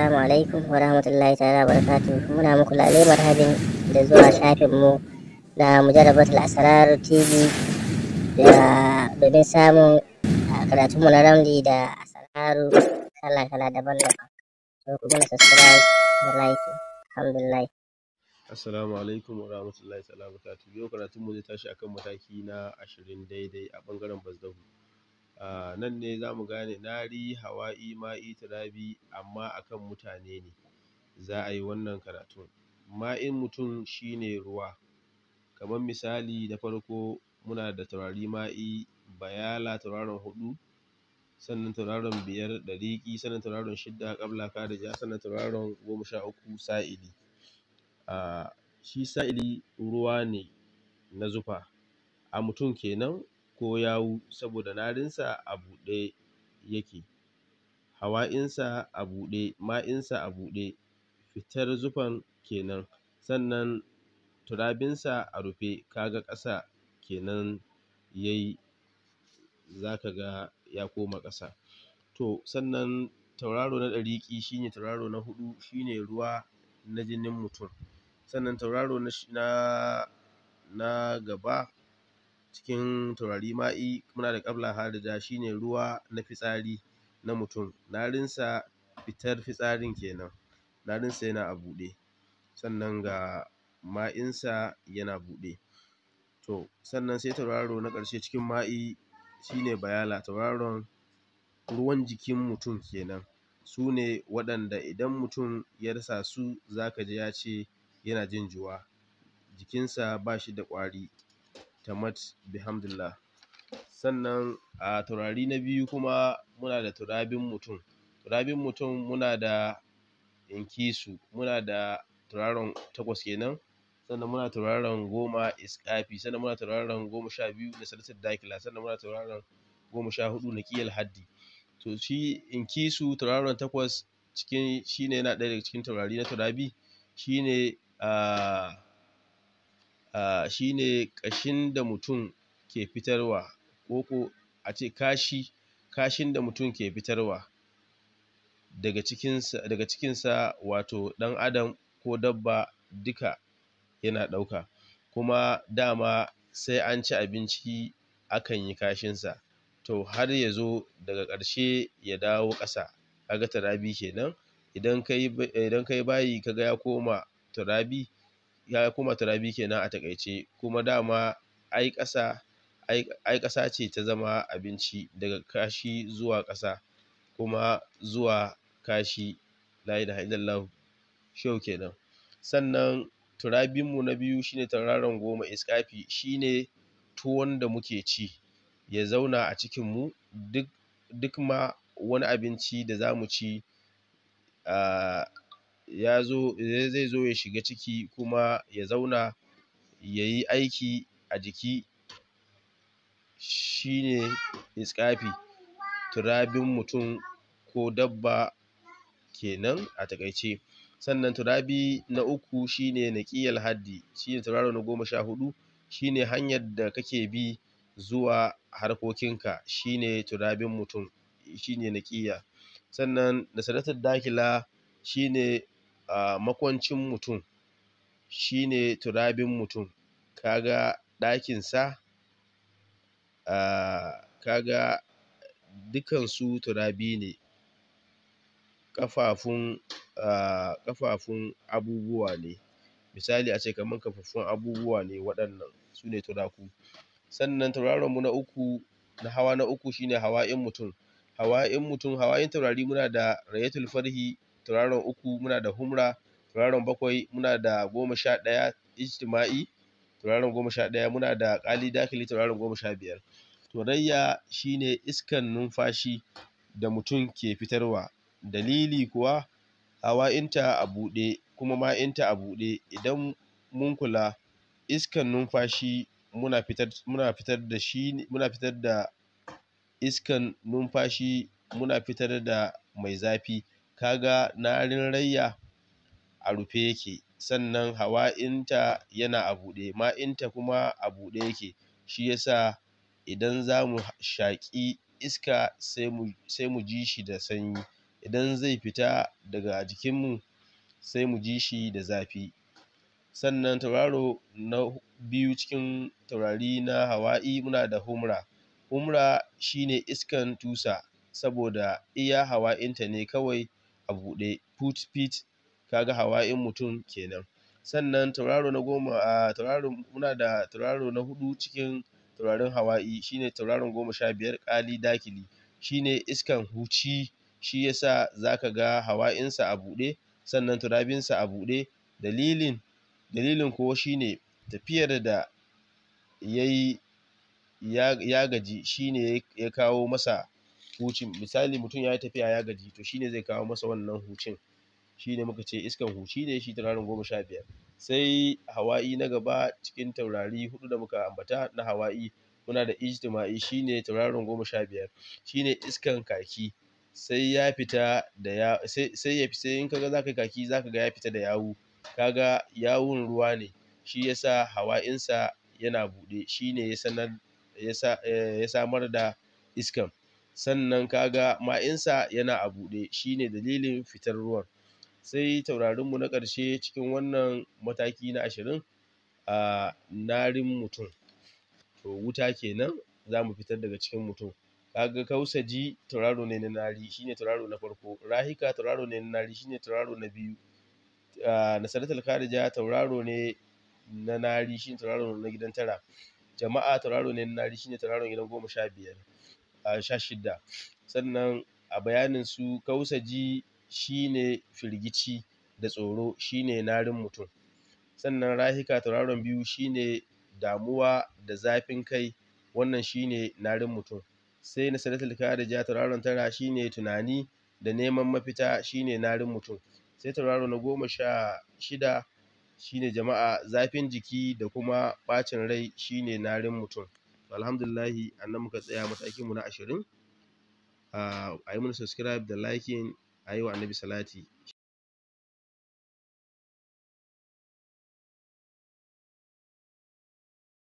Assalamu alaikum wa rahmatullahi ta'ala wa barakatuh. Muna muku lale marhabin da zuwa shafinmu na Mujarabatul Asrar TV da domin samun karatunmu na ramli da asararu kala-kala daban-daban. So ku mana subscribe da like. Alhamdulillah. Assalamu alaikum wa rahmatullahi ta'ala wa barakatuh. Yau karatunmu zai tashi akan mataki na 20 daidai a bangaren bazdahu. Nan ne za mu gane nari, hawa'i, ma'i, turabi, amma akan mutane ne za a yi wannan karatun. Ma'in mutum shine ruwa, kamar misali na farko muna da taurari ma'i, bayala tauraron 4, sannan tauraron 5 dariƙi, sannan tauraron 6 ƙabla kadija, sannan tauraron 13 sa'ili. Shi sa'ili ruwa ne na zufa a mutum kenan ko yawu, saboda narinsa a buɗe yake, hawa'insa a buɗe, ma'insa a buɗe, fitar zufan kenan, sannan turabinsa a rufe. Kaga ƙasa kenan yayi, zaka ga ya koma ƙasa. To sannan tauraro na ɗariƙi shine tauraro na 4, shine ruwa na jinin mutum. Sannan tauraro na gaba cikin taurari ma'i muna da ƙabla hadija, shine ruwa na fitsari na mutum, narinsa fitar fitsarin kenan, narinsa yana a buɗe, sannan ga ma'insa yana buɗe. To sannan sai tauraro na ƙarshe cikin ma'i shine bayala, tauraron ruwan jikin mutum kenan. Su ne waɗanda idan mutum ya rasa su zaka ji ya ce yana jin juwa, jikinsa ba shi da ƙwari, tamat bihamdillah. Sannan a taurari na biyu kuma muna da turabin mutum. Turabin mutum muna da inkisu, muna da tauraron 8 kenan, sannan muna tauraron 10 iskafi, sannan muna tauraron 12 nasaratul dakila, sannan muna tauraron 14 naqiyal haddi. To shi inkisu tauraron 8 cikin shine yana ɗaya daga cikin taurari na turabi, shine shine ƙashin da mutum ke fitarwa, ko a ce kashin da mutum ke fitarwa daga cikinsa, wato ɗan adam ko dabba duka yana ɗauka. Kuma dama sai an ci abinci akan yi kashinsa, to har ya zo daga ƙarshe ya dawo ƙasa. Kaga turabi kenan. Idan kai bayi kaga ya koma turabi kenan a takaice. Kuma dama ai ƙasa ce ta zama abinci, daga kashi zuwa ƙasa kuma zuwa kashi, la ilaha illallah, shau kenan. Sannan turabinmu na biyu shine tauraron 10 iskafi, shine tuwon da muke ci ya zauna a cikinmu. Duk ma wani abinci da za mu ci zai zo ya shiga ciki kuma ya zauna ya yi aiki a jiki, shine iskafi, turabin mutum ko dabba kenan a takaice. Sannan turabi na uku shine naqiyal haddi, shine tauraro na 14, shine hanyar da kake bi zuwa harkokinka, shine turabin mutum, shine naqiya. Sannan nasaratul dakila shine makwancin mutum, shine turabin mutum. Kaga ɗakinsa, kaga dukansu turabi ne. Ƙafafun abubuwa ne, misali a ce kamar kafaffun abubuwa ne, waɗannan su ne turaku. Sannan tauraronmu na uku, na hawa na uku, shine hawa'in mutum. Hawa'in taurari muna da rayatul farhi tauraron 3, muna da humra tauraron 7, muna da 11 ijtima'i tauraron 11, muna da ƙali dakili tauraron 15. To rayya shine iskan numfashi da mutum ke fitarwa. Dalili kuwa hawa'inta a buɗe kuma ma'inta a buɗe. Idan mun kula, iskan numfashi muna fitar da iskan numfashi, muna fitar da mai zafi. Kaga narin rayya a rufe yake, sannan hawa'inta yana a buɗe, ma'inta kuma a buɗe yake. Shi yasa idan za mu shaƙi iska sai mu ji shi da sanyi, idan zai fita daga jikinmu sai mu ji shi da zafi. Sannan tauraro na biyu cikin taurari na hawa'i muna da humra. Humra shine iskan tusa, saboda iya hawa'inta ne kawai a buɗe, put pit, kaga hawa'in mutum kenan. Sannan tauraro na goma a tauraro muna da tauraro na hudu cikin taurarin hawa'i shine tauraron 15 ƙali dakili, shine iskan huci, shi yasa zaka ga hawa'insa a buɗe sannan turabinsa a buɗe. Dalilin kuwa shine tafiyar da yayi ya gaji, shine ya kawo masa hucin. Misali mutum ya yi tafiya ya gaji, to shine zai kawo masa wannan hucin, shine muka ce iskan huci ne shi tauraron 15. Sai hawa'i na gaba cikin taurari hudu da muka ambata na hawa'i muna da ijtima'i, shine tauraron 15, shine iskan kaki. Sai ya fita da sai in kaga zaka yi kaki zaka ga ya fita da yawu, kaga yawun ruwa ne, shi yasa hawa'insa yana buɗe, shine ya samar da iskan. Sannan kaga ma'insa yana a buɗe, shine dalilin fitar ruwan. Sai taurarinmu na ƙarshe cikin wannan mataki na 20 a narin mutum, to wuta kenan za mu fitar daga cikin mutum. Kaga kausaji tauraro ne na nari, shine tauraro na farko. Rahika tauraro ne na nari, shine tauraro na biyu. Nasaratul kharija tauraro ne na nari, shine tauraro na gidan tara. Jama'a tauraro ne na nari, shine tauraron gidan 16. Sannan a bayanin su kausaji shine firgici da tsoro, shine narin mutum. Sannan rahika tauraron biyu shine damuwa da zafin kai, wannan shine narin mutum. Sai nasaratul kharija tauraron tara shine tunani da neman mafita, shine narin mutum. Sai tauraro na 16 shine jama'a, zafin jiki da kuma ɓacin rai, shine narin mutum. Alhamdulillahi annan muka tsaya matakinmu na 20. A yi mana subscribe da liking, a yi wa annabi salati.